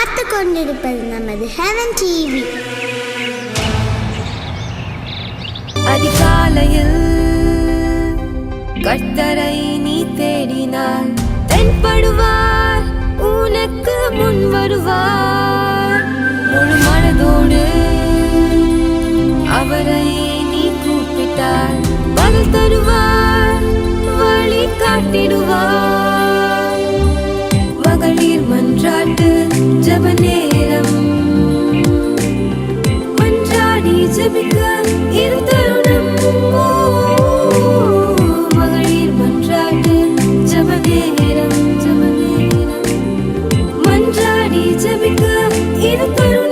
பார்த்து கொண்டிருப்பது நமது ஹெவன் டிவி. அதிகாலையில் கர்த்தரை நீ தேடினார், தென்படுவார், உனக்கு முன் வருவார். முழு மனதோடு அவரை நீ கூப்பிட்டார், பதில் தருவார், வழி காட்டிடுவார். மகளிர் மன்றாட்டு ஜெப நேரம், மன்றாடி ஜெபிக்க இது தருணம். மகளிர் மன்றாட்டு ஜெப நேரம், மன்றாடி ஜெபிக்க இது தருணம்.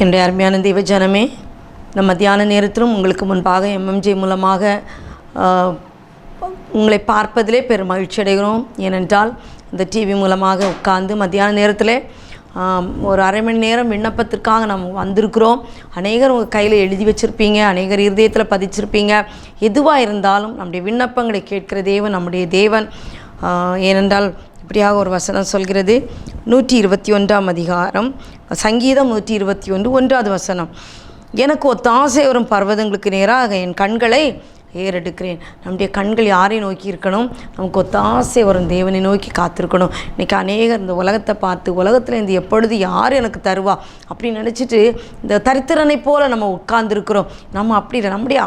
என்னுடைய அருமையான தெய்வ ஜனமே, நம்ம தியான நேரத்திலும் உங்களுக்கு முன்பாக MMJ மூலமாக உங்களை பார்ப்பதிலே பெரும் மகிழ்ச்சி அடைகிறோம். ஏனென்றால் இந்த டிவி மூலமாக உட்கார்ந்து மத்தியான நேரத்தில் ஒரு அரை மணி நேரம் விண்ணப்பத்திற்காக நம்ம வந்திருக்கிறோம். அநேகர் உங்கள் கையில் எழுதி வச்சுருப்பீங்க, அநேகர் இருதயத்தில் பதிச்சிருப்பீங்க. எதுவாக இருந்தாலும் நம்முடைய விண்ணப்பங்களை கேட்கிற தேவன் நம்முடைய தேவன். ஏனென்றால் இப்படியாக ஒரு வசனம் சொல்கிறது, 121 அதிகாரம், சங்கீதம் 121 1வது வசனம். எனக்கு ஒத்தாசை வரும் பர்வதங்களுக்கு நேராக என் கண்களை ஏறெடுக்கிறேன். நம்முடைய கண்கள் யாரை நோக்கி இருக்கணும்? நமக்கு ஒத்தாசை வரும் தேவனை நோக்கி காத்திருக்கணும். இன்றைக்கி அநேகர் இந்த உலகத்தை பார்த்து உலகத்தில் இந்த எப்பொழுது யார் எனக்கு தருவா அப்படின்னு நினச்சிட்டு இந்த தரித்திரனை போல் நம்ம உட்கார்ந்துருக்கிறோம். நம்ம அப்படி இல்லை. நம்முடைய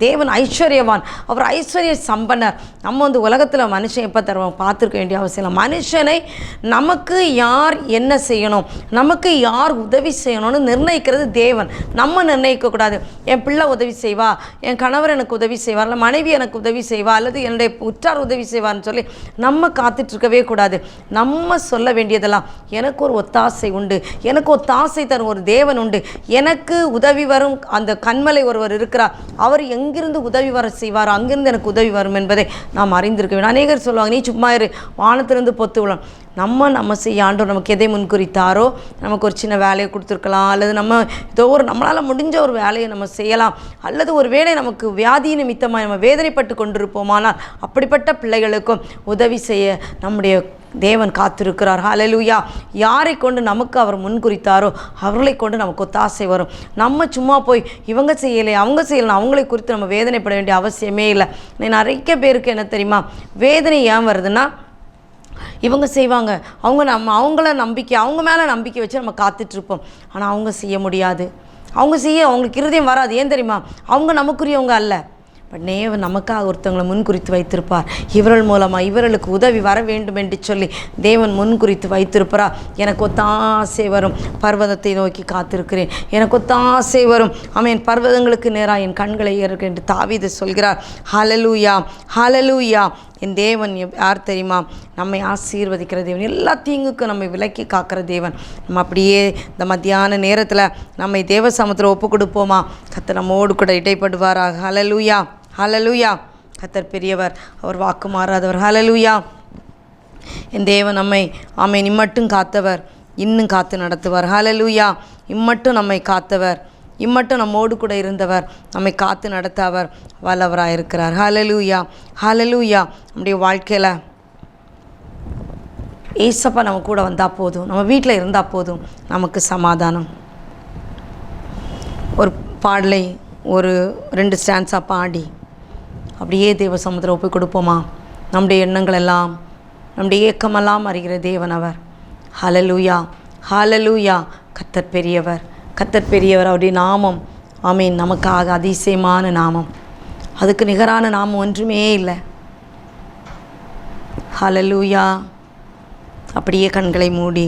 தேவன் ஐஸ்வர்யவான், அவர் ஐஸ்வர்ய சம்பன்னர். நம்ம உலகத்தில் மனுஷன் எப்போ தருவாங்க பார்த்துருக்க வேண்டிய அவசியம் இல்லை. மனுஷனை நமக்கு யார் என்ன செய்யணும், நமக்கு யார் உதவி செய்யணும்னு நிர்ணயிக்கிறது தேவன். நம்ம நிர்ணயிக்கக்கூடாது. என் பிள்ளை உதவி செய்வா, என் கணவர் எனக்கு உதவி செய்வார், மனைவி எனக்கு உதவி செய்வா, அல்லது என்னுடைய உற்றார் உதவி செய்வார்னு சொல்லி நம்ம காத்துட்ருக்கவே கூடாது. நம்ம சொல்ல வேண்டியதெல்லாம், எனக்கு ஒரு ஒத்தாசை உண்டு, எனக்கு ஒத்தாசை தரும் ஒரு தேவன் உண்டு, எனக்கு உதவி வரும் அந்த கண்மலை ஒருவர் இருக்கிறார், அவர் எங்கிருந்து உதவி வர செய்வார், அங்கிருந்து எனக்கு உதவி வரும் என்பதை நாம் அறிந்திருக்க வேண்டும். அநேகர் சொல்லுவாங்க, நீ சும்மா இரு, வானத்திலிருந்து பொத்து விழணும். நம்ம செய்ய ஆண்டவர் நமக்கு எதை முன்குறித்தாரோ, நமக்கு ஒரு சின்ன வேலையை கொடுத்துருக்கலாம், அல்லது நம்ம ஏதோ ஒரு நம்மளால் முடிஞ்ச ஒரு வேலையை நம்ம செய்யலாம், அல்லது ஒரு வேளை நமக்கு வியாதி நிமித்தமாக நம்ம வேதனைப்பட்டு கொண்டிருப்போமானால் அப்படிப்பட்ட பிள்ளைகளுக்கும் உதவி செய்ய நம்முடைய தேவன் காத்திருக்கிறார். ஹல்லேலூயா. யாரை கொண்டு நமக்கு அவர் முன்குறித்தாரோ அவர்களை கொண்டு நமக்கு ஒத்தாசை வரும். நம்ம சும்மா போய் இவங்க செய்யலை அவங்க செய்யலாம் அவங்களை குறித்து நம்ம வேதனைப்பட வேண்டிய அவசியமே இல்லை. நிறைய பேருக்கு என்ன தெரியுமா, வேதனை ஏன் வருதுன்னா, இவங்க செய்வாங்க, அவங்கள நம்பிக்கை, அவங்க மேலே நம்பிக்கை வச்சு நம்ம காத்துட்ருப்போம். ஆனால் அவங்க செய்ய முடியாது, அவங்களுக்கு இருதயம் வராது. ஏன் தெரியுமா, அவங்க நமக்குரியவங்க அல்ல. பட் நமக்காக ஒருத்தவங்களை முன்குறித்து வைத்திருப்பார். இவர்கள் மூலமாக இவர்களுக்கு உதவி வர வேண்டும் என்று சொல்லி தேவன் முன்குறித்து வைத்திருப்பார். எனக்கு ஒத்தாசை வரும் பர்வதத்தை நோக்கி காத்திருக்கிறேன், எனக்கு ஒத்தாசை வரும், ஆமென், பர்வதங்களுக்கு நேராக என் கண்களை ஏறுகிறேன் என்று தாவீது சொல்கிறார். ஹல்லேலூயா, ஹல்லேலூயா. என் தேவன் யார் தெரியுமா, நம்மை ஆசீர்வதிக்கிற தேவன், எல்லா தீங்குக்கும் நம்மை விலக்கி காக்கிற தேவன். நம்ம அப்படியே இந்த மத்தியான நேரத்தில் நம்மை தேவ சமூகத்தில் ஒப்பு கொடுப்போமா? கர்த்தர் நம்மோடு கூட இடைப்படுவாராக. ஹல்லேலூயா, ஹல்லேலூயா. கர்த்தர் பெரியவர், அவர் வாக்கு மாறாதவர். ஹல்லேலூயா. என் தேவன் நம்மை ஆமென் இம்மட்டும் காத்தவர், இன்னும் காத்து நடத்துவார். ஹல்லேலூயா. இம்மட்டும் நம்மை காத்தவர், இம்மட்டும் நம்மோடு கூட இருந்தவர், நம்மை காத்து நடத்த அவர் வல்லவராக இருக்கிறார். ஹல்லேலூயா, ஹல்லேலூயா. நம்முடைய வாழ்க்கையில் ஏசப்பா நம்ம கூட வந்தால் போதும், நம்ம வீட்டில் இருந்தால் போதும், நமக்கு சமாதானம். ஒரு பாடலை ஒரு 2 ஸ்டான்ஸாக பாடி அப்படியே தேவ சமுத்திரம் ஒப்பு கொடுப்போமா? நம்முடைய எண்ணங்கள் எல்லாம், நம்முடைய ஏக்கமெல்லாம் அறிகிற தேவன் அவர். ஹல்லேலூயா, ஹல்லேலூயா. கர்த்தர் பெரியவர், கர்த்தர் பெரியவர். அவருடைய நாமம் ஆமீன் நமக்காக அதிசயமான நாமம், அதுக்கு நிகரான நாமம் ஒன்றுமே இல்லை. ஹல்லேலூயா. அப்படியே கண்களை மூடி,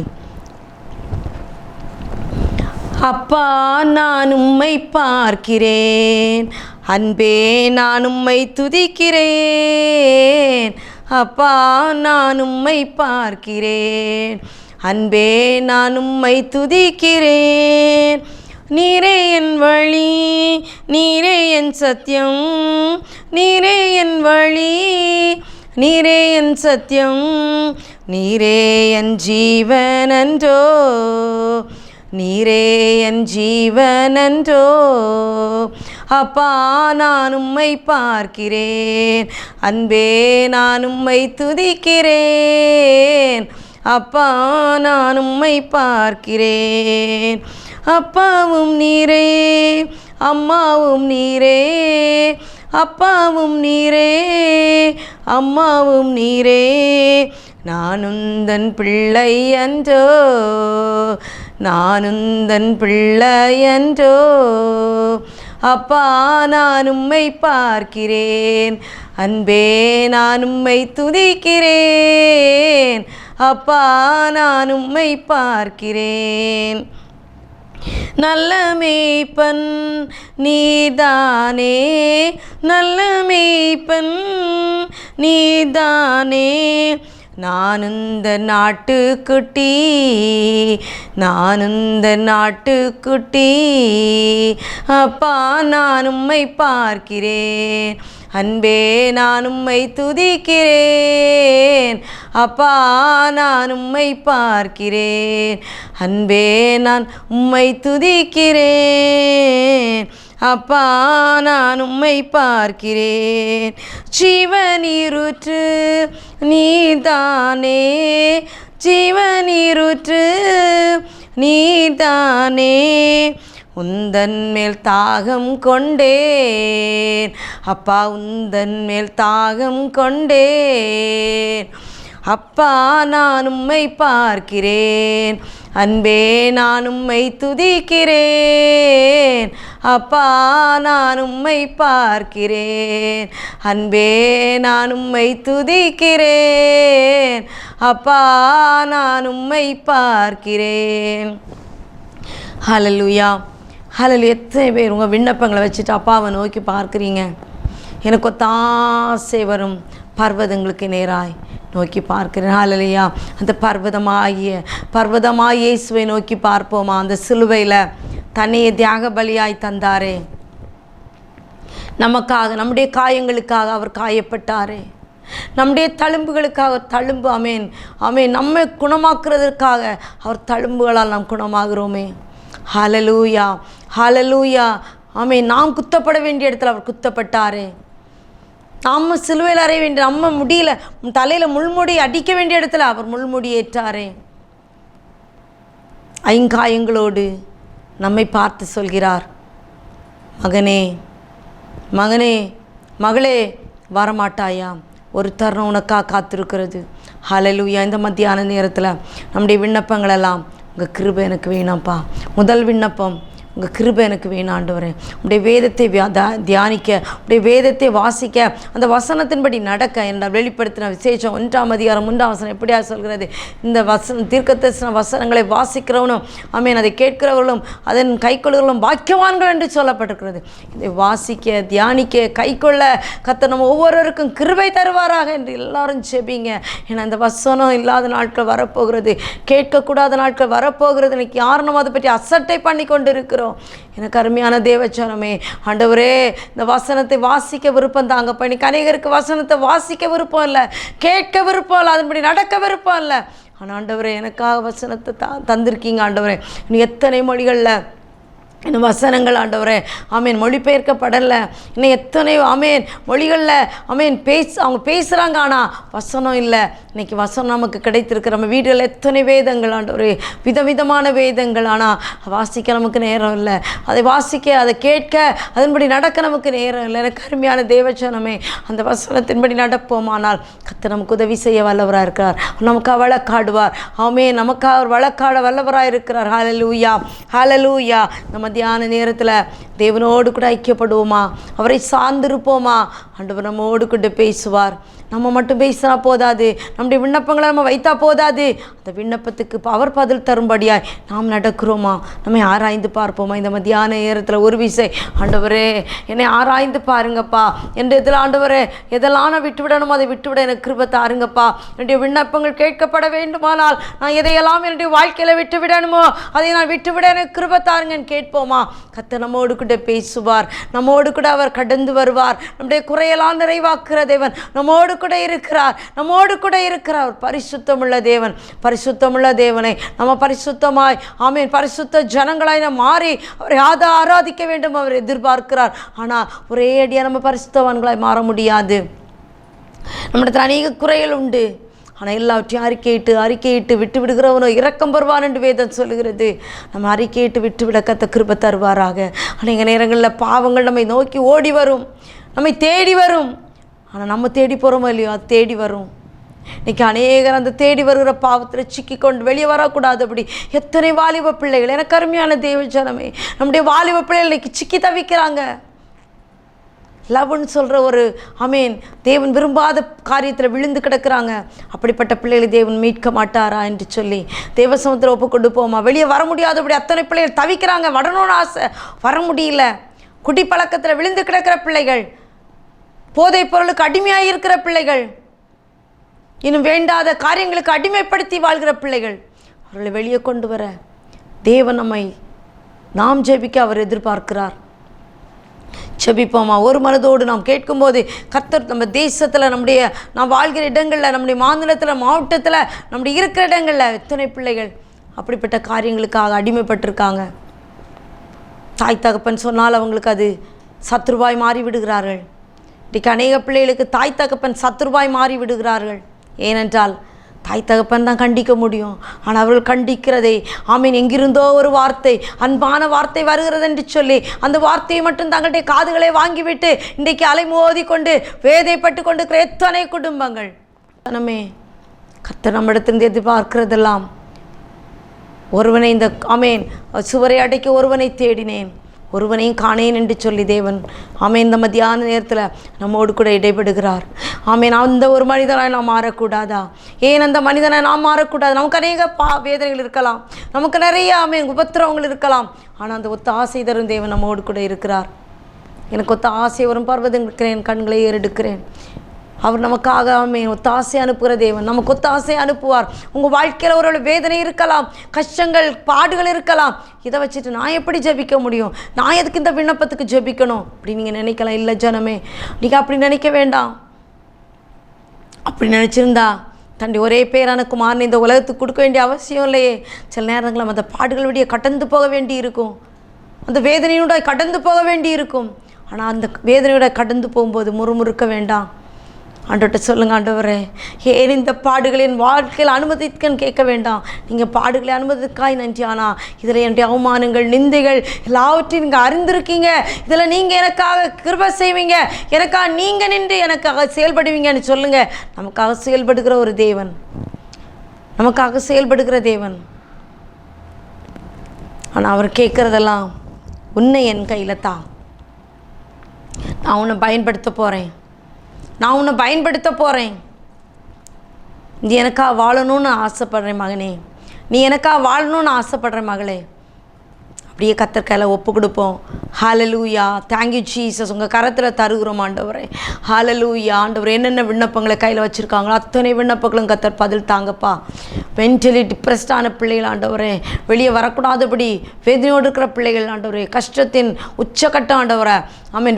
அப்பா நான் உம்மை பார்க்கிறேன், அன்பே நான் உம்மை துதிக்கிறேன், அப்பா நான் உம்மை பார்க்கிறேன், அன்பே நான் உம்மை துதிக்கிறேன், நீரே என் வழி, நீரே என் சத்தியம், நீரே என் வழி, நீரே என் சத்தியம், நீரே என் ஜீவனன்றோ, நீரே என் ஜீவனன்றோ. அப்பா நான் உம்மை பார்க்கிறேன், அன்பே நான் உம்மை துதிக்கிறேன். அப்பா நான் உம்மை பார்க்கிறேன். அப்பாவும் நீரே, அம்மாவும் நீரே, அப்பாவும் நீரே, அம்மாவும் நீரே. நான் உந்தன் பிள்ளை அன்றோ, நான் உந்தன் பிள்ளை அன்றோ. அப்பா நான் உம்மை பார்க்கிறேன், அன்பே நான் உம்மை துதிக்கிறேன். அப்பா நான் உம்மை பார்க்கிறேன். நல்ல மேய்ப்பன் நீதானே, நல்ல மேய்ப்பன் நீதானே. நான் இந்த நாட்டுக்குட்டி, நான் இந்த நாட்டுக்குட்டி. அப்பா நான் உம்மை பார்க்கிறேன், அன்பே நான் உம்மை துதிக்கிறேன். அப்பா நான் உம்மை பார்க்கிறேன், அன்பே நான் உம்மை துதிக்கிறேன். அப்பா நான் உம்மை பார்க்கிறேன். ஜீவநீரூற்று நீதானே, ஜீவநீரூற்று நீதானே. உந்தன் மேல் தாகம் கொண்டேன், அப்பா உந்தன் மேல் தாகம் கொண்டேன். அப்பா நான் உம்மை பார்க்கிறேன், அன்பே நான் உம்மை துதிக்கிறேன். அப்பா நான் உம்மை பார்க்கிறேன், அன்பே நான் உம்மை துதிக்கிறேன். அப்பா நான் உம்மை பார்க்கிறேன். ஹல்லேலூயா, ஹல்லேலூயா. எத்தனை பேர் உங்கள் விண்ணப்பங்களை வச்சுட்டு அப்பாவை நோக்கி பார்க்குறீங்க? எனக்கு ஒத்தாசை வரும் பர்வதங்களுக்கு நேராய் நோக்கி பார்க்கிறேன். ஹல்லேலூயா. அந்த பர்வதமாகிய இயேசுவை நோக்கி பார்ப்போமா? அந்த சிலுவையில் தன்னையே தியாக பலியாய் தந்தாரே, நமக்காக, நம்முடைய காயங்களுக்காக அவர் காயப்பட்டாரே, நம்முடைய தழும்புகளுக்காக தழும்பு. ஆமேன், ஆமேன். நம்மை குணமாக்குறதற்காக அவர் தழும்புகளால் நாம் குணமாகிறோமே. ஹல்லேலூயா, ஹல்லேலூயா. ஆமேன். நாம் குத்தப்பட வேண்டிய இடத்துல அவர் குத்தப்பட்டாரே, நம்ம சிலுவையில் அறைய வேண்டிய, நம்ம முடியல தலையில் முள்முடி அடிக்க வேண்டிய இடத்துல அவர் முள்முடி ஏற்றாரே. ஐங்காயங்களோடு நம்மை பார்த்து சொல்கிறார், மகனே, மகனே, மகளே, வரமாட்டாயா? ஒரு தருணம் உனக்காக காத்திருக்கிறது. ஹல்லேலூயா. இந்த மத்தியான நேரத்தில் நம்முடைய விண்ணப்பங்களெல்லாம் உங்கள் கிருபை எனக்கு வேணாம்ப்பா. முதல் விண்ணப்பம், உங்கள் கிருபை எனக்கு வேணும் ஆண்டவரே. உடைய வேதத்தை தியானிக்க, உடைய வேதத்தை வாசிக்க, அந்த வசனத்தின்படி நடக்க என்ற வெளிப்படுத்தின விசேஷம் 1ஆம் அதிகாரம் 3ஆம் வசனம் எப்படியா சொல்கிறது? இந்த தீர்க்கதரிசன வசனங்களை வாசிக்கிறவனும் ஆமேன் அதை கேட்கிறவர்களும் அதன் கைக்கொள்ளுகளும் பாக்கியவான்கள் என்று சொல்லப்பட்டிருக்கிறது. இதை வாசிக்க, தியானிக்க, கைக்கொள்ள கர்த்தர் நம்ம ஒவ்வொருவருக்கும் கிருபை தருவாராக என்று எல்லாரும் செபிங்க. ஏன்னா இந்த வசனம் இல்லாத நாட்கள் வரப்போகிறது, கேட்கக்கூடாத நாட்கள் வரப்போகிறது. இன்னைக்கு யாரும் நம்ம அதை பற்றி அசட்டை பண்ணி கொண்டு இருக்கிறோம். எனக்கு அருமையான தேவச்சனமே, ஆண்டவரே இந்த வசனத்தை வாசிக்க விருப்பம் தாங்க. இன்னைக்கு அநேகருக்கு வசனத்தை வாசிக்க விருப்பம் இல்லை, கேட்க விருப்பம் இல்லை, அதன்படி நடக்க விருப்பம் இல்லை. ஆனால் ஆண்டவரே எனக்காக வசனத்தை தந்திருக்கீங்க ஆண்டவரே. இன்னும் எத்தனை மொழிகளில் இன்னும் வசனங்கள் ஆண்டவரே ஆமேன் மொழிபெயர்க்கப்படலை. இன்னும் எத்தனையோ ஆமேன் மொழிகளில் ஆமேன் அவங்க பேசுகிறாங்க, ஆனால் வசனம் இல்லை. இன்றைக்கி வசனம் நமக்கு கிடைத்திருக்கு. நம்ம வீடுகளில் எத்தனை வேதங்கள் ஆண்டவரே, விதவிதமான வேதங்கள், ஆனால் வாசிக்க நமக்கு நேரம் இல்லை. அதை வாசிக்க, அதை கேட்க, அதன்படி நடக்க நமக்கு நேரம் இல்லை. எனக்கு அருமையான தேவச்சனமே, அந்த வசனத்தின்படி நடப்போமானால் கர்த்தர் நமக்கு உதவி செய்ய வல்லவராக இருக்கிறார். நமக்காக வழக்காடுவார். ஆமேன், நமக்காக அவர் வழக்காட வல்லவராக இருக்கிறார். ஹல்லேலூயா, ஹல்லேலூயா. நம்ம மத்தியான நேரத்தில் தேவனோடு கூட ஐக்கியப்படுவோமா? அவரை சார்ந்திருப்போமா? ஆண்டவர் நம்மோடு கூட பேசுவார். நம்ம மட்டும் பேசினா போதாது, நம்முடைய விண்ணப்பங்களை நம்ம வைத்தா போதாது. இந்த விண்ணப்பத்துக்கு அவர் பதில் தரும்படியாய் நாம் நடக்கிறோமா? நம்மை ஆராய்ந்து பார்ப்போமா? இந்த மத்தியான நேரத்தில் ஒரு விசை, ஆண்டவரே என்னை ஆராய்ந்து பாருங்கப்பா, என்ற இதில் ஆண்டவரே எதெல்லாம் நான் விட்டுவிடணும் அதை விட்டுவிட எனக்கு கிருபை தாருங்கப்பா. என்னுடைய விண்ணப்பங்கள் கேட்கப்பட வேண்டுமானால் நான் எதையெல்லாம் என்னுடைய வாழ்க்கையில் விட்டுவிடணுமோ அதை நான் விட்டுவிட எனக்கு கிருபை தாருங்கன்னு கேட்போமா? கர்த்தர் நம்மோடு கூட பேசுவார், நம்மோடு கூட அவர் கடந்து வருவார். நம்முடைய குறையெல்லாம் நிறைவாக்குற தேவன் நம்மோடு கூட இருக்கிறார், நம்மோடு கூட இருக்கிறார். பரிசுத்தமுள்ள தேவன், பரிசுத்தமுள்ள தேவனை நம்ம பரிசுத்தமாய் ஆமீன் பரிசுத்த ஜனங்களாய் நம்ம மாறி அவரை ஆராதிக்க வேண்டும் அவர் எதிர்பார்க்கிறார். ஆனால் ஒரே அடியாக நம்ம பரிசுத்தவான்களாய் மாற முடியாது. நம்மிடத்தில் அநேக குறைகள் உண்டு. ஆனால் எல்லாவற்றையும் அறிக்கையிட்டு விட்டு விடுகிறவனோ இரக்கம் பெறுவான் என்று வேதம் சொல்லுகிறது. நம்ம அறிக்கையிட்டு விட்டு விட கர்த்தர் கிருபை தருவாராக. அநேக நேரங்களில் பாவங்கள் நம்மை நோக்கி ஓடி வரும், நம்மை தேடி வரும். ஆனால் நம்ம தேடி போகிறோமோ இல்லையோ அது தேடி வரும். இன்றைக்கி அநேகர் அந்த தேடி வருகிற பாவத்தில் சிக்கி கொண்டு வெளியே வரக்கூடாதபடி எத்தனை வாலிப பிள்ளைகள், எனக்கு அருமையான தேவ ஜனமே, நம்முடைய வாலிப பிள்ளைகள் இன்றைக்கி சிக்கி தவிக்கிறாங்க. லவ்னு சொல்கிற ஒரு தேவன் விரும்பாத காரியத்தில் விழுந்து கிடக்கிறாங்க. அப்படிப்பட்ட பிள்ளைகளை தேவன் மீட்க மாட்டாரா என்று சொல்லி தேவசமத்தில் ஒப்பு கொண்டு போமா? வெளியே வர முடியாதபடி அத்தனை பிள்ளைகள் தவிக்கிறாங்க. வரணும்னு ஆசை, வர முடியல. குடிப்பழக்கத்தில் விழுந்து கிடக்கிற பிள்ளைகள், போதைப் பொருளுக்கு அடிமையாக இருக்கிற பிள்ளைகள், இன்னும் வேண்டாத காரியங்களுக்கு அடிமைப்படுத்தி வாழ்கிற பிள்ளைகள், அவர்களை வெளியே கொண்டு வர தேவன் நாம் ஜெபிக்க அவர் எதிர்பார்க்கிறார். ஜெபிப்போமா? ஒரு மனதோடு நாம் கேட்கும்போது கர்த்தர் நம்ம தேசத்தில், நாம் வாழ்கிற இடங்களில், நம்முடைய மாநிலத்தில், மாவட்டத்தில், நம்முடைய இருக்கிற இடங்களில் எத்தனை பிள்ளைகள் அப்படிப்பட்ட காரியங்களுக்காக அடிமைப்பட்டிருக்காங்க. தாய் தகப்பன் சொன்னால் அவங்களுக்கு அது சத்ருவாய் மாறி விடுகிறார்கள். இன்றைக்கு அநேக பிள்ளைகளுக்கு தாய் தகப்பன் சத்ருவாய் மாறி விடுகிறார்கள். ஏனென்றால் தாய் தகப்பன் தான் கண்டிக்க முடியும். ஆனால் அவர்கள் கண்டிக்கிறதே எங்கிருந்தோ ஒரு வார்த்தை, அன்பான வார்த்தை வருகிறது என்று சொல்லி அந்த வார்த்தையை மட்டும் தங்களுடைய காதுகளை வாங்கிவிட்டு இன்றைக்கு அலைமோதி கொண்டு வேதைப்பட்டு கொண்டு எத்தனை குடும்பங்கள். கர்த்தர் நம்மிடத்திலிருந்து எதிர்பார்க்கிறதெல்லாம் ஒருவனை இந்த சுவரை அடைக்க ஒருவனை தேடினேன், ஒருவனையும் காணேன் என்று சொல்லி தேவன் இந்த மத்தியான நேரத்தில் நம்மோடு கூட இடைபடுகிறார். அந்த ஒரு மனிதனாய் நாம் மாறக்கூடாதா? ஏன் அந்த மனிதனை நாம் மாறக்கூடாது? நமக்கு அநேக வேதனைகள் இருக்கலாம், நமக்கு நிறைய உபத்திரவங்கள் இருக்கலாம். ஆனால் அந்த ஒத்த ஆசை தரும் தேவன் நம்மோடு கூட இருக்கிறார். எனக்கு ஒத்த ஆசை வரும் பர்வதம் இருக்கிறேன், கண்களை ஏறெடுக்கிறேன். அவர் நமக்காக ஒத்தாசை அனுப்புகிற தேவன், நமக்கு ஒத்தாசை அனுப்புவார். உங்கள் வாழ்க்கையில் ஒரு வேதனை இருக்கலாம், கஷ்டங்கள் பாடுகள் இருக்கலாம். இதை வச்சுட்டு நான் எப்படி ஜெபிக்க முடியும், நான் எதுக்கு இந்த விண்ணப்பத்துக்கு ஜெபிக்கணும் அப்படி நீங்கள் நினைக்கலாம். இல்லை ஜனமே, நீங்கள் அப்படி நினைக்க வேண்டாம். அப்படி நினச்சிருந்தா தன்னுடைய ஒரே பேரான குமாரனை இந்த உலகத்துக்கு கொடுக்க வேண்டிய அவசியம் இல்லையே. சில நேரங்களில் அந்த பாடுகள் வழியே கடந்து போக வேண்டி இருக்கும், அந்த வேதனையோட கடந்து போக வேண்டி இருக்கும். ஆனால் அந்த வேதனையோட கடந்து போகும்போது முறுமுறுக்க வேண்டாம். ஆண்டவர்கிட்ட சொல்லுங்கள், ஆண்டவரே ஏன் இந்த பாடுகளை என் வாழ்க்கையில் அனுமதிக்கன்னு கேட்க வேண்டாம். நீங்கள் பாடுகளை அனுமதிக்காய் நன்றி. ஆனால் இதில் என்னுடைய அவமானங்கள், நிந்தைகள் எல்லாவற்றையும் நீங்கள் அறிந்திருக்கீங்க. இதில் நீங்கள் எனக்காக கிருபை செய்வீங்க, எனக்காக நீங்கள் நின்று எனக்காக செயல்படுவீங்கன்னு சொல்லுங்கள். நமக்காக செயல்படுகிற ஒரு தேவன், நமக்காக செயல்படுகிற தேவன். ஆனால் அவர் கேட்குறதெல்லாம் உன்னை என் கையில் தான், நான் உன்னை பயன்படுத்த போகிறேன், நான் உன்னை பயன்படுத்த போகிறேன். நீ எனக்காக வாழணும்னு ஆசைப்படுறேன் மகனே, நீ எனக்காக வாழணும்னு ஆசைப்படுறேன் மகளே. அப்படியே கர்த்தர் கையில் ஒப்பு கொடுப்போம். ஹல்லேலூயா, தேங்க்யூ ஜீசஸ். உங்கள் கரத்தில் தருகிறோம் ஆண்டவரே. ஹல்லேலூயா. ஆண்டவர் என்னென்ன விண்ணப்பங்களை கையில் வச்சுருக்காங்களோ அத்தனை விண்ணப்பங்களும் கர்த்தர் பதில் தாங்கப்பா. மென்டலி டிப்ரெஸ்டான பிள்ளைகள் ஆண்டவரே, வெளியே வரக்கூடாதபடி வேதனையோடு இருக்கிற பிள்ளைகள் ஆண்டவரே, கஷ்டத்தின் உச்சக்கட்டம் ஆண்டவரை,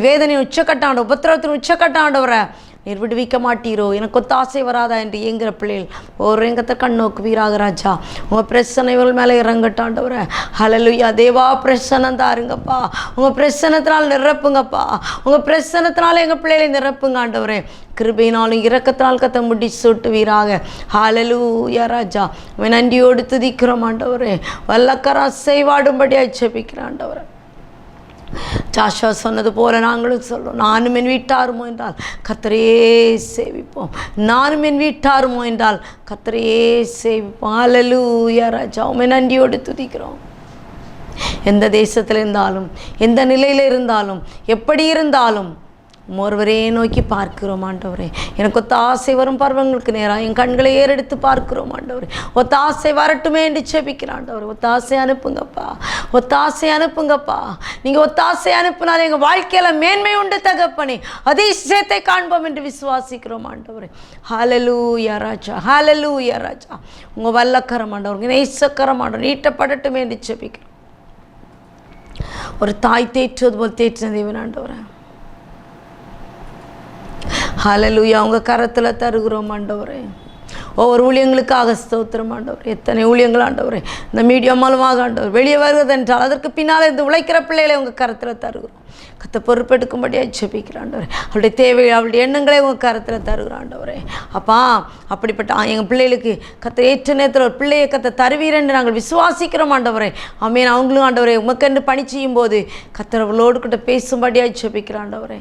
வேதனையின் உச்சக்கட்டம் ஆண்டவர், உபத்திரவத்தின் உச்சக்கட்டம் ஆண்டவரை நீர் விடுவிக்க மாட்டீரோ, எனக்கு ஒத்தாசை வராதா என்று ஏங்குற பிள்ளைகள் ஒரு எங்கத்தை கண்ணோக்கு வீராக ராஜா, உங்கள் பிரச்சனைகள் மேலே இறங்கட்டாண்டவரை. ஹல்லேலூயா. தேவா பிரசனம் தாருங்கப்பா, உங்கள் பிரசனத்தினால் நிரப்புங்கப்பா, உங்கள் பிரசனத்தினால எங்கள் பிள்ளைகளை நிரப்புங்க ஆண்டவரே. கிருபையினாலும் இரக்கத்தினால் கத்த முடி சுட்டு வீராக. ஹல்லேலூயா ராஜா. நன்றியோடு துதிக்கிறோம் ஆண்டவரே. வல்லக்கரா செய்வாடும்படியாக ஜெபிக்கிறேன் ஆண்டவரே. ஜாஷுவா சொன்னது போல நாங்களும் சொல்கிறோம், நானும் என் வீட்டாருமோ என்றால் கர்த்தரையே சேவிப்போம், நானும் என் வீட்டாருமோ என்றால் கர்த்தரையே சேவிப்போம். ஹல்லேலூயா ராஜா. உம்மை நன்றியோடு துதிக்கிறோம். எந்த தேசத்தில் இருந்தாலும், எந்த நிலையில் இருந்தாலும், எப்படி இருந்தாலும் ஒருவரே நோக்கி பார்க்கிறோம் ஆண்டவரே. எனக்கு ஒத்தாசை வரும் பருவங்களுக்கு நேராக என் கண்களை ஏறெடுத்து பார்க்கிறோம் ஆண்டவரே. ஒத்தாசை வரட்டுமே என்று செபிக்கிறேன் ஆண்டவரே. ஒத்தாசை அனுப்புங்கப்பா, ஒத்தாசை அனுப்புங்கப்பா. நீங்கள் ஒத்தாசை அனுப்பினால் எங்கள் வாழ்க்கையில் மேன்மை உண்டு தகப்பனே. அதிசயத்தை காண்போம் என்று விசுவாசிக்கிறோம் ஆண்டவரே. ஹல்லேலூயா ராஜா, ஹல்லேலூயா ராஜா. உங்கள் வல்லக்கரம் ஆண்டவர், நேசக்கரம் ஆண்டவர் நீட்டப்படட்டுமே என்று செபிக்கிறோம். ஒரு தாய் தேற்றுவது போல் தேற்றின தேவன் ஆண்டவரே. ஹல்லேலூயா. உங்கள் கரத்தில் தருகிறோம் ஆண்டவரே. ஒவ்வொரு ஊழியங்களுக்காக ஸ்தோத்திரம் ஆண்டவரே. எத்தனை ஊழியங்கள் ஆண்டவரே இந்த மீடியா மூலமாக ஆண்டவர் வெளியே வருவதென்றால் அதற்கு பின்னால் இருந்து உழைக்கிற பிள்ளைகளை உங்கள் கரத்தில் தருகிறோம். கத்தை பொறுப்பெடுக்கும்படியாக ஜெபிக்கிறேன் ஆண்டவரே. அவருடைய தேவை அவருடைய எண்ணங்களை உங்கள் கரத்தில் தருகிறோம் ஆண்டவரே. அப்பா அப்படிப்பட்ட எங்கள் பிள்ளைகளுக்கு கத்தை ஏற்ற நேரத்தில் ஒரு பிள்ளையை கத்தை தருவீர் என்று நாங்கள் விசுவாசிக்கிறோம் ஆண்டவரே. ஆமேன். அவங்களும் ஆண்டவரே உமக்கென்று பணி செய்யும் போது கத்தரவளோடு கிட்ட பேசும்படியாக ஜெபிக்கிறேன் ஆண்டவரே.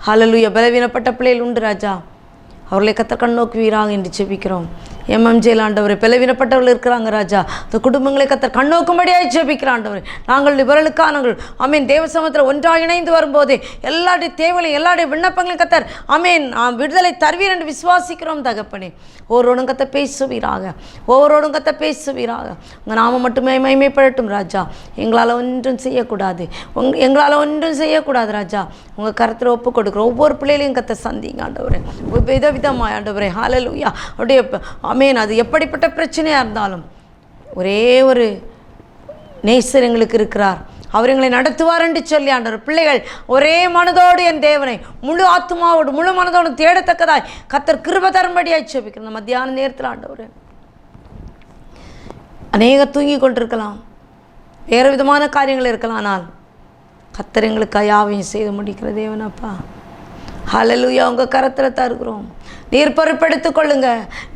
ஹல்லேலூயா. பலவீனப்பட்ட பிள்ளைகள் உண்டு ராஜா, அவர்களை கத்த கண்ணோக்குவீராக என்று ஜெபிக்கிறோம். எம்எம்ஜேல் ஆண்டவரே பலவீனப்பட்டவர்கள் இருக்கிறாங்க ராஜா, அந்த குடும்பங்களை கத்த கண்ணோக்கும்படியாக ஜெபிக்கிற ஆண்டவரே. நாங்கள் இவர்களுக்காக நாங்கள் ஆமீன் தேவ சமூகத்தில் ஒன்றாக இணைந்து வரும்போது எல்லாருடைய தேவைகளையும் எல்லாருடைய விண்ணப்பங்களையும் கத்தர் ஆமீன் விடுதலை தருவீர் என்று விசுவாசிக்கிறோம் தகப்பனே. ஒவ்வொருவரும் கத்த பேசுவீராக, ஒவ்வொருவரும் கத்த பேசுவீராக. உங்கள் நாம மட்டுமே மகிமைப்படட்டும் ராஜா. எங்களால் ஒன்றும் செய்யக்கூடாது, எங்களால் ஒன்றும் செய்யக்கூடாது ராஜா. உங்கள் கரத்தில் ஒப்பு கொடுக்குறோம். ஒவ்வொரு பிள்ளைகளையும் கத்த சந்திங்க ஆண்டவரே, விதவிதமாய் ஆண்டவரே. ஹல்லேலூயா. அப்படியே ஆமேன். அது எப்படிப்பட்ட பிரச்சனையாக இருந்தாலும் ஒரே ஒரு நேசர் எங்களுக்கு இருக்கிறார், அவர் எங்களை நடத்துவார் என்று சொல்லி ஆண்டவர் பிள்ளைகள் ஒரே மனதோடு என் தேவனை முழு ஆத்மாவோடு முழு மனதோடு தேடத்தக்கதாய் கத்தர் கிருபை தரும்படியாய் ஜெபிக்கிறேன். மத்தியான நேரத்தில் ஆண்டவர் அநேக தூங்கி கொண்டிருக்கலாம், வேறு விதமான காரியங்கள் இருக்கலாம், ஆனால் கத்தர் எங்களுக்கு யாவையும் செய்து முடிக்கிற தேவனப்பா. ஹல்லேலூயா. உங்கள் கரத்தில் தருகிறோம். நீர் பொறுப்பெடுத்துக் கொள்ளுங்க,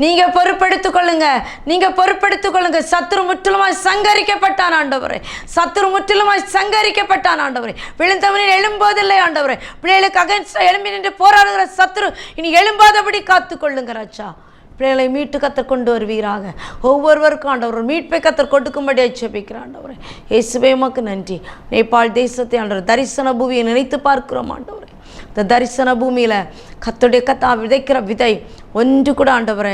நீங்கள் பொறுப்பெடுத்துக் கொள்ளுங்க, நீங்கள் பொறுப்பெடுத்துக் கொள்ளுங்க. சத்துரு முற்றிலுமாய் சங்கரிக்கப்பட்டான் ஆண்டவரே, சத்துரு முற்றிலுமாய் சங்கரிக்கப்பட்டான் ஆண்டவரே. விழுந்தவனில் எழும்போதில்லை ஆண்டவரே. பிள்ளைகளுக்கு அகென்ஸ்டாக எழும்பி நின்று போராடுகிற சத்துரு இனி எழும்பாதபடி காத்துக்கொள்ளுங்க ராஜா. பிள்ளைகளை மீட்டு கத்தர் கொண்டு வருவீராக. ஒவ்வொருவருக்கும் ஆண்டவர் மீட்பை கத்தர் கொடுக்கும்படியாக ஜெபிக்கிறேன் ஆண்டவரே. இயேசுவே உமக்கு நன்றி. நேபாள் தேசத்தை ஆண்டவர் தரிசன பூமியை நினைத்து பார்க்கிறோம் ஆண்டவரே. இந்த தரிசன பூமியில் கத்தோடைய கத்தா விதைக்கிற விதை ஒன்று கூட ஆண்டவரே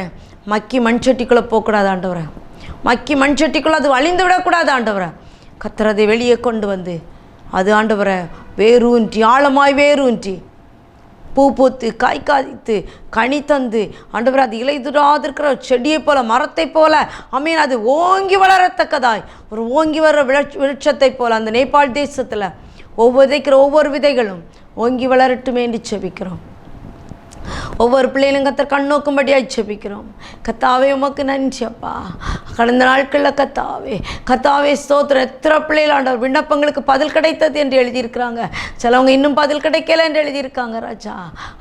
மக்கி மண்சட்டிக்குள்ளே போகக்கூடாது ஆண்டவரே. மக்கி மண்சட்டிக்குள்ளே அது அழிந்து விடக்கூடாது ஆண்டவரே. கத்தர் அதை வெளியே கொண்டு வந்து அது ஆண்டவரை வேரூன்றி ஆழமாய் வேரூன்றி பூ பூத்து காய் காய்த்து கனி தந்து ஆண்டவரே அது இலைதுராதிருக்கிற செடியை போல மரத்தை போல ஆமீன் அது ஓங்கி வளரத்தக்கதாய் ஒரு ஓங்கி வர்ற விருட்சத்தை போல அந்த நேபாள் தேசத்தில் ஒவ்வொரு விதைகளும் ஓங்கி வளரட்டுமே என்று ஜெபிக்கிறோம். ஒவ்வொரு பிள்ளைகளும் கத்தர் கண்ணோக்கும்படியாக ஜெபிக்கிறோம். கத்தாவே உமக்கு நன்றி அப்பா. கடந்த நாட்களில் கத்தாவே ஸ்தோத்திரம். எத்தனை பிள்ளைகள் ஆண்டவர் விண்ணப்பங்களுக்கு பதில் கிடைத்தது என்று எழுதியிருக்கிறாங்க, சிலவங்க இன்னும் பதில் கிடைக்கல என்று எழுதியிருக்காங்க ராஜா.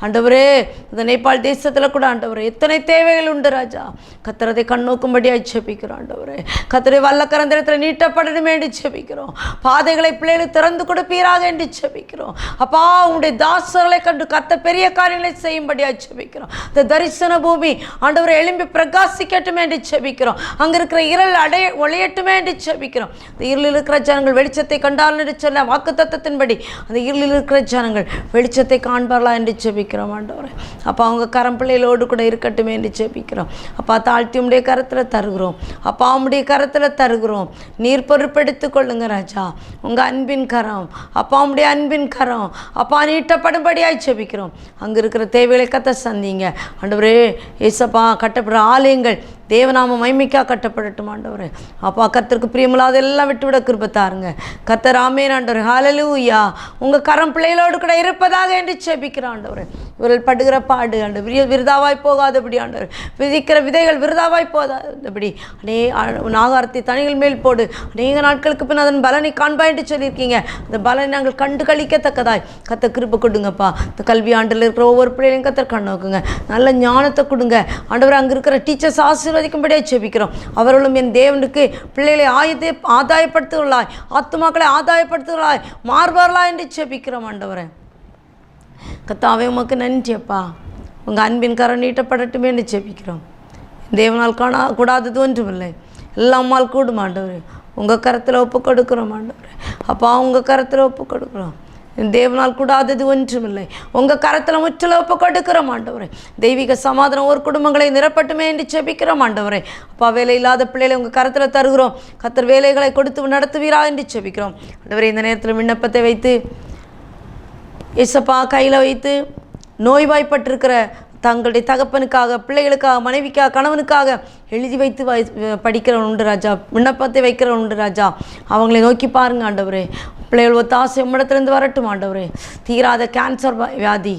ஆண்டவரே இந்த நேபாள் தேசத்தில் கூட ஆண்டவரே எத்தனை தேவைகள் உண்டு ராஜா. கத்தரதை கண்ணோக்கும்படியாக ஜெபிக்கிறோம் ஆண்டவரே. கத்தரை வல்லக்கரந்திரத்தில் நீட்டப்படணுமே என்று ஜெபிக்கிறோம். பாதைகளை பிள்ளைகளுக்கு திறந்து கொடுப்பீராக என்று ஜெபிக்கிறோம் அப்பா. உங்களுடைய தாசர்களை கண்டு கத்த பெரிய காரியங்களை செய்யும்படியாக ஜெபிக்கிறோம். இந்த தரிசன பூமி ஆண்டவரை எழும்பி பிரகாசிக்கட்டுமே என்று ஜெபிக்கிறோம். அங்க இருக்கிற இருள் ஒளியட்டுமே என்று ஜெபிக்கிறோம். இந்த இருளில் இருக்கிற ஜனங்கள் வெளிச்சத்தை கண்டால் என்று சொல்ல வாக்குத்தத்தத்தின்படி அந்த இருளில் இருக்கிற ஜனங்கள் வெளிச்சத்தை காண்பார்களா என்று ஜெபிக்கிறோம் ஆண்டவரே. அப்பா அவங்க கரம் பிள்ளைகளோடு கூட இருக்கட்டுமே என்று ஜெபிக்கிறோம் அப்பா. தாழ்த்தி உடைய கரத்தில் தருகிறோம் அப்பா, உடைய கரத்தில் தருகிறோம். நீர் பொறுப்பெடுத்துக் கொள்ளுங்க ராஜா. உங்க அன்பின் கரம் அப்பா, உடைய அன்பின் கரம் அப்பா நீட்டப்படும்படியாய் ஜெபிக்கிறோம். அங்க இருக்கிற தேவைகளை கத்த சந்திங்க ஆண்டவரே. ஏசப்பா கட்டப்படுற ஆலயங்கள் தேவநாம மைமைக்காக கட்டப்படட்டும் ஆண்டவரே. அப்பா கர்த்தருக்கு பிரியமில்லாத எல்லாம் விட்டுவிட கிருபை தாருங்க கர்த்தர். ஆமென் ஆண்டவரே. ஹல்லேலூயா. உங்கள் கரம் பிள்ளைகளோடு கூட இருப்பதாக என்று ஜெபிக்கிற ஆண்டவரே. இவர்கள் படுகிற பாடு ஆண்டவர் விருதாவாய் போகாதபடி ஆண்டவர், விதிக்கிற விதைகள் விருதாவாய் போகாதபடி நாகாரத்தை தனிகள் மேல் போடு, அநேக நாட்களுக்கு பின் அதன் பலனை காண்பா என்று சொல்லியிருக்கீங்க. அந்த பலனை நாங்கள் கண்டு கழிக்கத்தக்கதாய் கத்த கிருபை கொடுங்கப்பா. இந்த கல்வி ஆண்டில் இருக்கிற ஒவ்வொரு பிள்ளைகளையும் கத்தர் கண்ணோக்குங்க, நல்ல ஞானத்தை கொடுங்க ஆண்டவர். அங்கே இருக்கிற டீச்சர்ஸ் ஆசீர்வதிக்கும்படியே ஜெபிக்கிறோம். அவர்களும் என் தேவனுக்கு பிள்ளைகளை ஆதாயப்படுத்துகிறாய், ஆத்துமாக்களை ஆதாயப்படுத்துகிறாய், மாறுவார்களா என்று ஜெபிக்கிறோம் ஆண்டவரே. கத்தாவே உமக்கு நன்றி அப்பா. உங்கள் அன்பின் கரம் நீட்டப்படட்டுமே என்று ஜெபிக்கிறோம். தேவனால் கூடாதது ஒன்றுமில்லை, எல்லாமால் கூடும் ஆண்டவரே. உங்கள் கரத்தில் ஒப்பு கொடுக்குறோம் ஆண்டவரே. அப்பா உங்கள் கரத்தில் ஒப்பு கொடுக்குறோம். தேவனால் கூடாதது ஒன்றுமில்லை. உங்கள் கரத்தில் முற்றிலும் ஒப்பு கொடுக்கிறோம் ஆண்டவரே. தெய்வீக சமாதானம் ஒரு குடும்பங்களை நிரப்பட்டுமே என்று செபிக்கிறோம் ஆண்டவரே. அப்பா, வேலை இல்லாத பிள்ளைகளை உங்கள் கரத்தில் தருகிறோம். கர்த்தர் வேலைகளை கொடுத்து நடத்துவீரா என்று செபிக்கிறோம் ஆண்டவரே. இந்த நேரத்தில் விண்ணப்பத்தை வைத்து இயேசப்பா கையில் வைத்து நோய்வாய்ப்பட்டிருக்கிற தங்களுடைய தகப்பனுக்காக, பிள்ளைகளுக்காக, மனைவிக்காக, கணவனுக்காக எழுதி வைத்து படிக்கிறவன் உண்டு ராஜா. விண்ணப்பத்தை வைக்கிறவன் உண்டு ராஜா. அவங்களை நோக்கி பாருங்க ஆண்டவரே. பிள்ளைகள் ஒத்தாசை உம்மிடத்திலிருந்து வரட்டும் ஆண்டவரே. தீராத கேன்சர் வியாதி,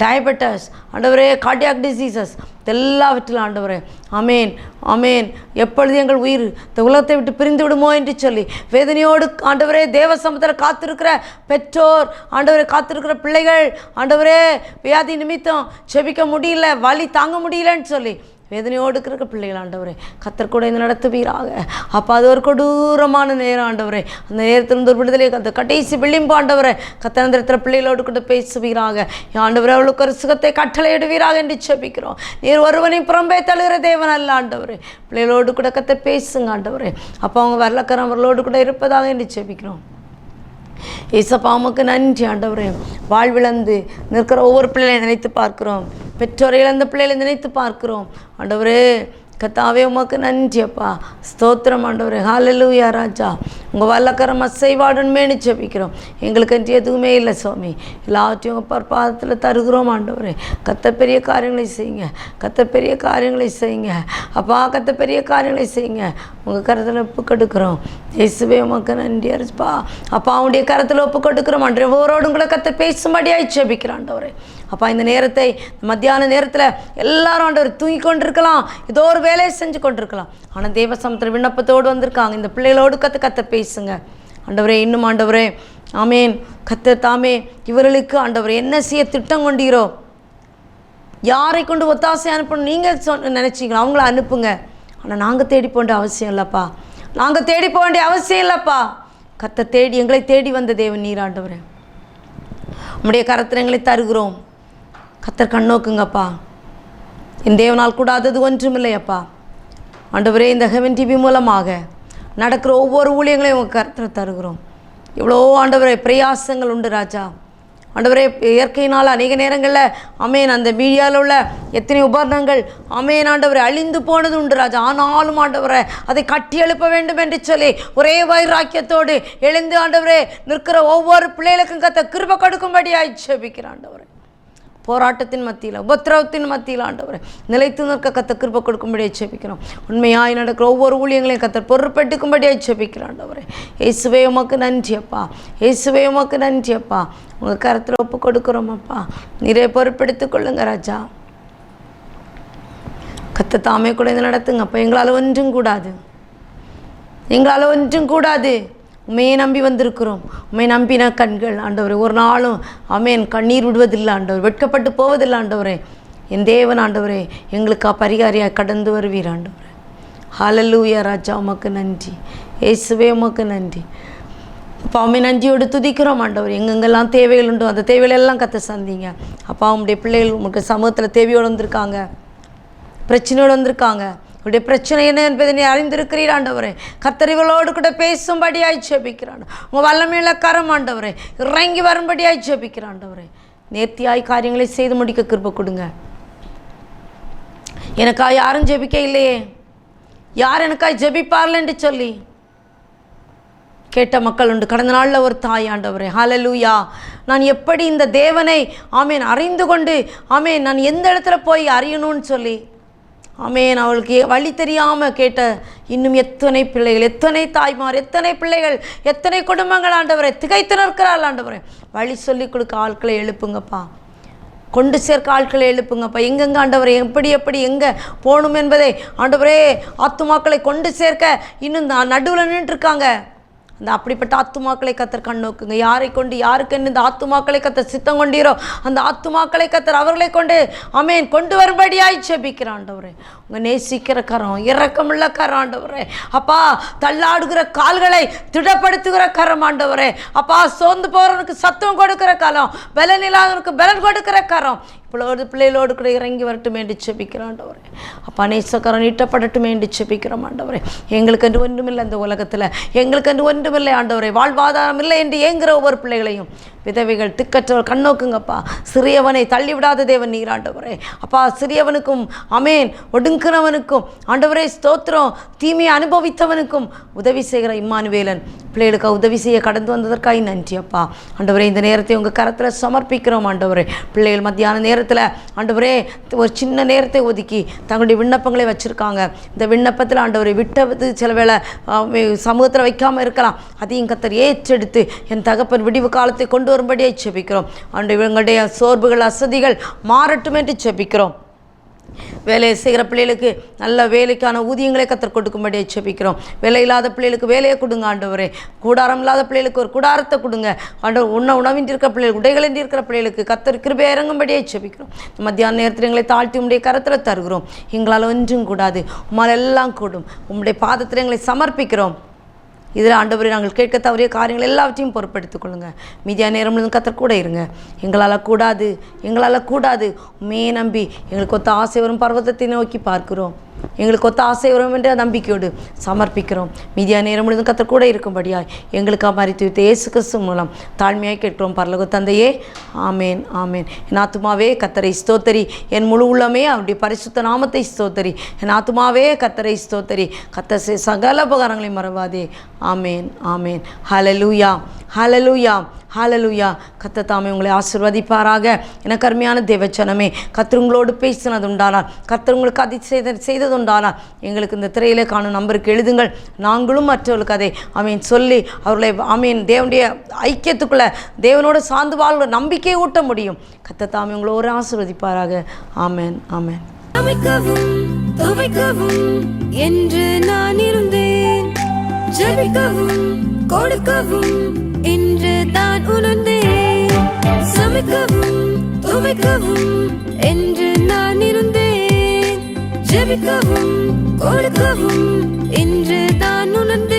டயபெட்டஸ் ஆண்டவரே, கார்டியாக் டிசீசஸ் எல்லாவற்றிலும் ஆண்டவரே. ஆமேன் ஆமேன். எப்பொழுது எங்கள் உயிர் இந்த உலகத்தை விட்டு பிரிந்து விடுமோ என்று சொல்லி வேதனையோடு ஆண்டவரே தேவ சமூகத்தில் காத்திருக்கிற பெற்றோர் ஆண்டவரே, காத்திருக்கிற பிள்ளைகள் ஆண்டவரே, வியாதி நிமித்தம் செபிக்க முடியல, வலி தாங்க முடியலன்னு சொல்லி வேதனையோடு இருக்கிற பிள்ளைகள் ஆண்டவரே, கர்த்தர் கூட இந்த நடத்துவீராக. அப்போ அது ஒரு கொடூரமான நேரம் ஆண்டவரே. அந்த நேரத்திலிருந்து ஒரு விடுதலை அந்த கடைசி விளிம்பு ஆண்டவரே, கர்த்தர் அந்த இடத்துல பிள்ளைகளோடு கூட பேசுவீராக. ஆண்டவரே, அவளுக்கு ஒரு சுகத்தை கட்டளையிடுவீராக என்று செபிக்கிறோம். நீர் ஒருவனை புறம்பே தழுகிற தேவன் அல்ல ஆண்டவரே. பிள்ளைகளோடு கூட கர்த்தர் பேசுங்க ஆண்டவரே. அப்போ அவங்க வரலக்கரம் அவர்களோடு கூட இருப்பதாக என்று செபிக்கிறோம். ஏசப்பா, உமக்கு நன்றி ஆண்டவரே. வாழ்விழந்து நிற்கிற ஒவ்வொரு பிள்ளைகளை நினைத்து பார்க்கிறோம். பெற்றோரை இழந்த பிள்ளைகளை நினைத்து பார்க்கிறோம் ஆண்டவரே. கர்த்தாவே, உமக்கு நன்றி அப்பா. ஸ்தோத்திரம் ஆண்டவரே. ஹல்லேலூயா ராஜா. உங்கள் வல்லக்கரம் அசைவாடுன்னு ஜெபிக்கிறோம். எங்களுக்கு என்று எதுவுமே இல்லை சுவாமி. எல்லாத்தையும் உங்கள் பாதத்தில் தருகிறோம் ஆண்டவரே. கர்த்தர் பெரிய காரியங்களை செய்யுங்க. கர்த்தர் பெரிய காரியங்களை செய்யுங்க அப்பா. கர்த்தர் பெரிய காரியங்களை செய்யுங்க. உங்கள் கரத்தில் ஒப்பு கொடுக்குறோம். இயேசுவே, உமக்கு நன்றி அரிப்பா. அப்பா, அவனுடைய கரத்தில் ஒப்பு கொடுக்குறோம் ஆண்டவரே. ஒவ்வொருவரோடும் கூட கர்த்தர் பேசும்படியாய் ஜெபிக்கிறோம் ஆண்டவரே. அப்பா, இந்த நேரத்தை மத்தியான நேரத்தில் எல்லாரும் ஆண்டவர் தூங்கி கொண்டிருக்கலாம், ஏதோ ஒரு வேலையை செஞ்சு கொண்டிருக்கலாம். ஆனால் தேவ சமூகத்தில் விண்ணப்பத்தோடு வந்திருக்காங்க. இந்த பிள்ளைகளோடு கர்த்தர் பேசுங்க ஆண்டவரே. இன்னும் ஆண்டவரே, ஆமேன். கர்த்தர் தாமே இவர்களுக்கு ஆண்டவரே என்ன செய்ய திட்டம் கொண்டீரோ, யாரை கொண்டு ஒத்தாசை அனுப்பணும் நீங்கள் நினச்சிங்களோ அவங்கள அனுப்புங்க. ஆனால் நாங்கள் தேடி போக வேண்டிய அவசியம் இல்லைப்பா. நாங்கள் தேடி போக வேண்டிய அவசியம் இல்லைப்பா. கர்த்தர் தேடி எங்களை தேடி வந்த தேவன் நீர் ஆண்டவரே. உம்முடைய கரத்தில் எங்களை தருகிறோம். கர்த்தர் கண்ணோக்குங்கப்பா. என் தேவனால் கூடாதது ஒன்றுமில்லையப்பா ஆண்டவரே. இந்த ஹெவன் டிவி மூலமாக நடக்கிற ஒவ்வொரு ஊழியங்களையும் உங்கள் கருத்தில் தருகிறோம். இவ்வளோ ஆண்டவரே பிரயாசங்கள் உண்டு ராஜா. ஆண்டவரே, இயற்கையினால் அநேக நேரங்களில் ஆமேன் அந்த மீடியாவில் உள்ள எத்தனை உபகரணங்கள் ஆமேன் ஆண்டவரே அழிந்து போனது உண்டு ராஜா. ஆனாலும் ஆண்டவரே, அதை கட்டி எழுப்ப வேண்டும் என்று சொல்லி ஒரே வைராக்கியத்தோடு எழுந்து ஆண்டவரே நிற்கிற ஒவ்வொரு பிள்ளைகளுக்கும் கர்த்தர் கிருபை கொடுக்கும்படியாய் ஜெபிக்கிறேன் ஆண்டவரே. போராட்டத்தின் மத்தியில், உபத்திரவத்தின் மத்தியில் ஆண்டவரே நிலைத்து நிற்க கர்த்தர் கிருபை கொடுக்கும்படியாக ஜெபிக்கிறோம். உண்மையாய் நடக்கிற ஒவ்வொரு ஊழியங்களையும் கர்த்தர் பொறுப்பெடுக்கும்படியாக ஜெபிக்கிறோம் ஆண்டவரே. இயேசுவே, உமக்கு நன்றி அப்பா. இயேசுவே, உமக்கு நன்றி அப்பா. உங்கள் கரத்தில் ஒப்பு கொடுக்குறோம் அப்பா. நிறைய பொறுப்பெடுத்துக் கொள்ளுங்க ராஜா. கர்த்தர் தாமே கூட இதை நடத்துங்க அப்பா. எங்களால் ஒன்றும் கூடாது, எங்களால் ஒன்றும் கூடாது. உண்மையை நம்பி வந்திருக்கிறோம். உண்மை நம்பின கண்கள் ஆண்டவரே ஒரு நாளும் ஆமேன் கண்ணீர் விடுவதில்லை ஆண்டவர், வெட்கப்பட்டு போவதில்லை ஆண்டவரே. என் தேவன் ஆண்டவரே எங்களுக்கு பரிகாரியாக கடந்து வருவீர் ஆண்டவரே. ஹல்லேலூயா ராஜா, உமக்கு நன்றி. இயேசுவே, உமக்கு நன்றி அப்பா. உண்மை நன்றியோடு துதிக்கிறோம் ஆண்டவர். எங்கெங்கெல்லாம் தேவைகள் உண்டோ அந்த தேவைகளெல்லாம் கர்த்தர் சந்திங்க அப்பா. உங்களுடைய பிள்ளைகள் உங்களுக்கு சமூகத்தில் தேவையோடு வந்திருக்காங்க, பிரச்சனையோடு வந்திருக்காங்க. உடைய பிரச்சனை என்ன என்பதை நீ அறிந்திருக்கிறீர் ஆண்டவரே. கர்த்தர் இவளோடு கூட பேசும்படியாய் ஜெபிக்கிறான். உங்கள் வல்லமையுள்ள கரம் ஆண்டவரே இறங்கி வரும்படியாய் ஜெபிக்கிறான் ஆண்டவரே. நேர்த்தியாய் காரியங்களை செய்து முடிக்க கிருபை கொடுங்க. எனக்காய் யாரும் ஜெபிக்க இல்லையே, யார் எனக்காய் ஜெபிப்பார்கள் என்று சொல்லி கேட்ட மக்கள் உண்டு. கடந்த நாளில் ஒரு தாய் ஆண்டவரே, ஹல்லேலூயா, நான் எப்படி இந்த தேவனை ஆமேன் அறிந்து கொண்டு ஆமேன் நான் எந்த இடத்துல போய் அறியணும்னு சொல்லி ஆமேன் அவளுக்கு வழி தெரியாமல் கேட்ட இன்னும் எத்தனை பிள்ளைகள், எத்தனை தாய்மார், எத்தனை பிள்ளைகள், எத்தனை குடும்பங்கள் ஆண்டவரே திகைத்து நிற்கிறாள் ஆண்டவரே. வழி சொல்லி கொடுக்க ஆட்களை எழுப்புங்கப்பா. கொண்டு சேர்க்க ஆட்களை எழுப்புங்கப்பா. எங்கெங்க ஆண்டவரே எப்படி எப்படி எங்கே போகணும் என்பதை ஆண்டவரே ஆத்துமாக்களை கொண்டு சேர்க்க இன்னும் நடுவில் நின்றுருக்காங்க. அந்த அப்படிப்பட்ட ஆத்துமாக்களை கர்த்தர் கண்ணோக்குங்க. யாரை கொண்டு யாருக்கு என்ன இந்த ஆத்துமாக்களை கர்த்தர் சித்தம் கொண்டீரோ அந்த ஆத்துமாக்களை கர்த்தர் அவர்களை கொண்டு ஆமேன் கொண்டு வரும்படியாய் ஜெபிக்கிற ஆண்டவரே. உங்கள் நேசிக்கிற கரம், இரக்கமுள்ள கரம் ஆண்டவரே. அப்பா, தள்ளாடுகிற கால்களை திடப்படுத்துகிற கரம் ஆண்டவரே. அப்பா, சோர்ந்து போகிறவனுக்கு சத்தம் கொடுக்கிற கரம், பலன் இல்லாதவனுக்கு பலன் கொடுக்கிற கரம். பிள்ளைகளோடு கூட இறங்கி வரட்டுமே என்று செபிக்கிறோம் ஆண்டவரே. அப்பா நேசக்கரம் நீட்டப்படட்டுமே என்று செபிக்கிறோம் ஆண்டவரே. எங்களுக்கு என்று ஒன்றுமில்லை இந்த உலகத்தில், எங்களுக்கு என்று ஒன்றுமில்லை ஆண்டவரே. வாழ்வாதாரம் இல்லை என்று ஏங்குகிற ஒவ்வொரு பிள்ளைகளையும், விதவைகள், திக்கற்றவர் கண்ணோக்குங்கப்பா. சிறியவனை தள்ளிவிடாத தேவன் நீர் ஆண்டவரே. அப்பா சிறியவனுக்கும் அமேன் ஒடுங்கிறவனுக்கும் ஆண்டவரே ஸ்தோத்திரம், தீமையை அனுபவித்தவனுக்கும் உதவி செய்கிற இம்மானுவேலன் பிள்ளைகளுக்கு உதவி செய்ய கடந்து வந்ததற்காக நன்றி அப்பா. ஆண்டவரே இந்த நேரத்தை உங்கள் கரத்தில் சமர்ப்பிக்கிறோம் ஆண்டவரே. பிள்ளைகள் மத்தியான நேரத்தில் ஆண்டவரே ஒரு சின்ன நேரத்தை ஒதுக்கி தங்களுடைய விண்ணப்பங்களை வச்சுருக்காங்க. இந்த விண்ணப்பத்தில் ஆண்டவரை விட்டது சில வேளை சமூகத்தில் வைக்காமல் இருக்கலாம். அதையும் கர்த்தர் ஏற்றெடுத்து என் தகப்பன் விடிவு காலத்தை கொண்டு வரும்படியே செபிக்கிறோம். ஆண்டவரே எங்களுடைய சோர்வுகள் அசதிகள் மாறட்டும் என்று செபிக்கிறோம். வேலையை செய்கிற பிள்ளைகளுக்கு நல்ல வேலைக்கான ஊதியங்களை கர்த்தர் கொடுக்கும்படியே செபிக்கிறோம். வேலை இல்லாத பிள்ளைகளுக்கு வேலையை கொடுங்க ஆண்டவரே. கூடாரம் இல்லாத பிள்ளைகளுக்கு ஒரு கூடாரத்தை கொடுங்க ஆண்டவர். உணவின்றி இருக்கிற பிள்ளைகளுக்கு, உடைகளின்றி இருக்கிற பிள்ளைகளுக்கு கர்த்தர் கிருபை இறங்கும்படியே செபிக்கிறோம். மத்தியான நேரத்தில் எங்களை தாழ்த்தி உம்முடைய கரத்தில் தருகிறோம். எங்களால் ஒன்றும் கூடாது, உம்மால் எல்லாம் கூடும். உம்முடைய பாதத்தில் எங்களை சமர்ப்பிக்கிறோம். இதில் ஆண்டவரே நாங்கள் கேட்க தவறிய காரியங்கள் எல்லாவற்றையும் பொறுப்படுத்திக் கொள்ளுங்கள். மீதியான நேரம் கர்த்தர் கூட இருங்க. எங்களால் கூடாது உண்மையே நம்பி எங்களுக்கு ஒத்த ஆசை வரும் பர்வதத்தை நோக்கி பார்க்கிறோம். எங்களுக்கு ஒத்த ஆசை வரும் என்ற நம்பிக்கையோடு சமர்ப்பிக்கிறோம். மீதியான நேரம் முழுவதும் கர்த்தர் கூட இருக்கும்படியாய் எங்களுக்காக மரித்து வைத்த இயேசு கிறிஸ்து மூலம் தாழ்மையாய் கேட்கிறோம் பரலோக தந்தையே. ஆமேன் ஆமேன். என் ஆத்துமாவே கர்த்தரை ஸ்தோத்தரி, என் முழு உள்ளமே அவருடைய பரிசுத்த நாமத்தை ஸ்தோத்தரி. என் ஆத்துமாவே கர்த்தரை ஸ்தோத்தரி, கர்த்தர் சகல உபகாரங்களையும் மறவாதே. ஆமேன் ஆமேன். ஹல்லேலூயா ஹல்லேலூயா ஹல்லேலூயா. கர்த்தர் தாமே உங்களை ஆசீர்வதிப்பாராக. எனக்கு அருமையான தேவச்சனமே, கர்த்தர் உங்களோடு பேசினது உண்டானால், கர்த்தர் உங்களுக்கு அதை செய்தது உண்டானால் எங்களுக்கு இந்த திரையிலே காணும் நம்பருக்கு எழுதுங்கள். நாங்களும் மற்றவர்களுக்கு அதை ஆமீன் சொல்லி அவர்களை ஆமீன் தேவனுடைய ஐக்கியத்துக்குள்ளே தேவனோடு சார்ந்து வாழ்கிற நம்பிக்கையை ஊட்ட முடியும். கர்த்தர் தாமே உங்களோடு ஆசீர்வதிப்பாராக. ஆமேன் ஆமேன். அமைக்கவும் துவைக்கவும் என்று நான் இருந்தேன், ஜெபிக்கவும் கொடுக்கவும் என்று தான் உணர்ந்தேன். சமைக்கவும் துவைக்கவும் என்று நான் இருந்தேன், ஜெபிக்கவும் கொடுக்கவும் என்று தான் உணர்ந்தேன்.